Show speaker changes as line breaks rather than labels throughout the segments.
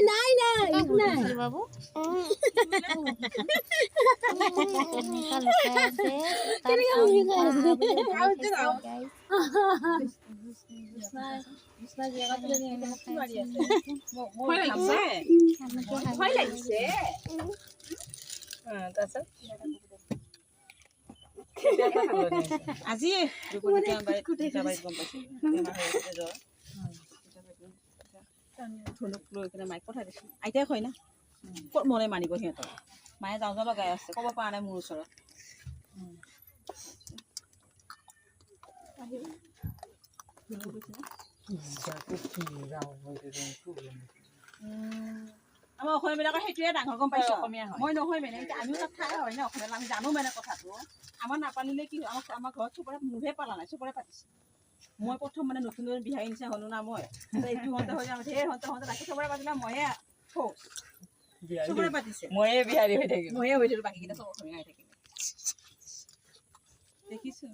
নাই নাই নাই
বাবু
আজি ধনুক লৈ কিনে মাইক পঠাই দিছোঁ আইতাই কয় না ক'ত মনে মানিব সিহঁতক মায়ে যাওঁ যাওঁ লগাই আছে ক'ব পৰা নাই মোৰ ওচৰত আমাৰ অসমীয়াবিলাকৰ সেইটোৱে ডাঙৰ গম পাইছোঁ অসমীয়া হয় মই নহয় মানে এতিয়া আমিও তাত ঠাই হয় ন অসমীয়া আমি জানো মানে কথাটো আমাৰ নাপালিলে কি আমাৰ ঘৰত চবৰে মোৰহে পালা নাই চবৰে পাতিছে মই প্ৰথম মানে নতুন বিহাৰী নিচিনা হ'লো না মই এইটো হওঁতে হৈ যাম ঢেৰ হওঁতে বাকী চবৰে পাতিলে ময়ে চবৰে পাতিছে ময়ে বিহাৰী হৈ থাকিম ময়ে হৈ থাকিলোঁ বাকীকেইটা চব অসমীয়া হৈ থাকিলে দেখিছোঁ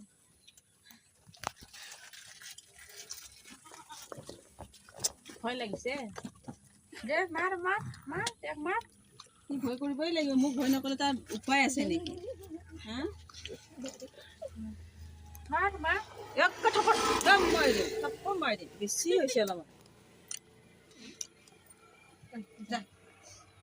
ভয় লাগিছে দে মাৰ মাৰ মাৰ তেওঁক মাৰ সি ভয় কৰিবই লাগিব মোক ভয় নকৰিলে তাৰ উপায় আছে নেকি হা মাৰ মাৰ এক কথা মাৰি দিম বেছি হৈছে অলপমান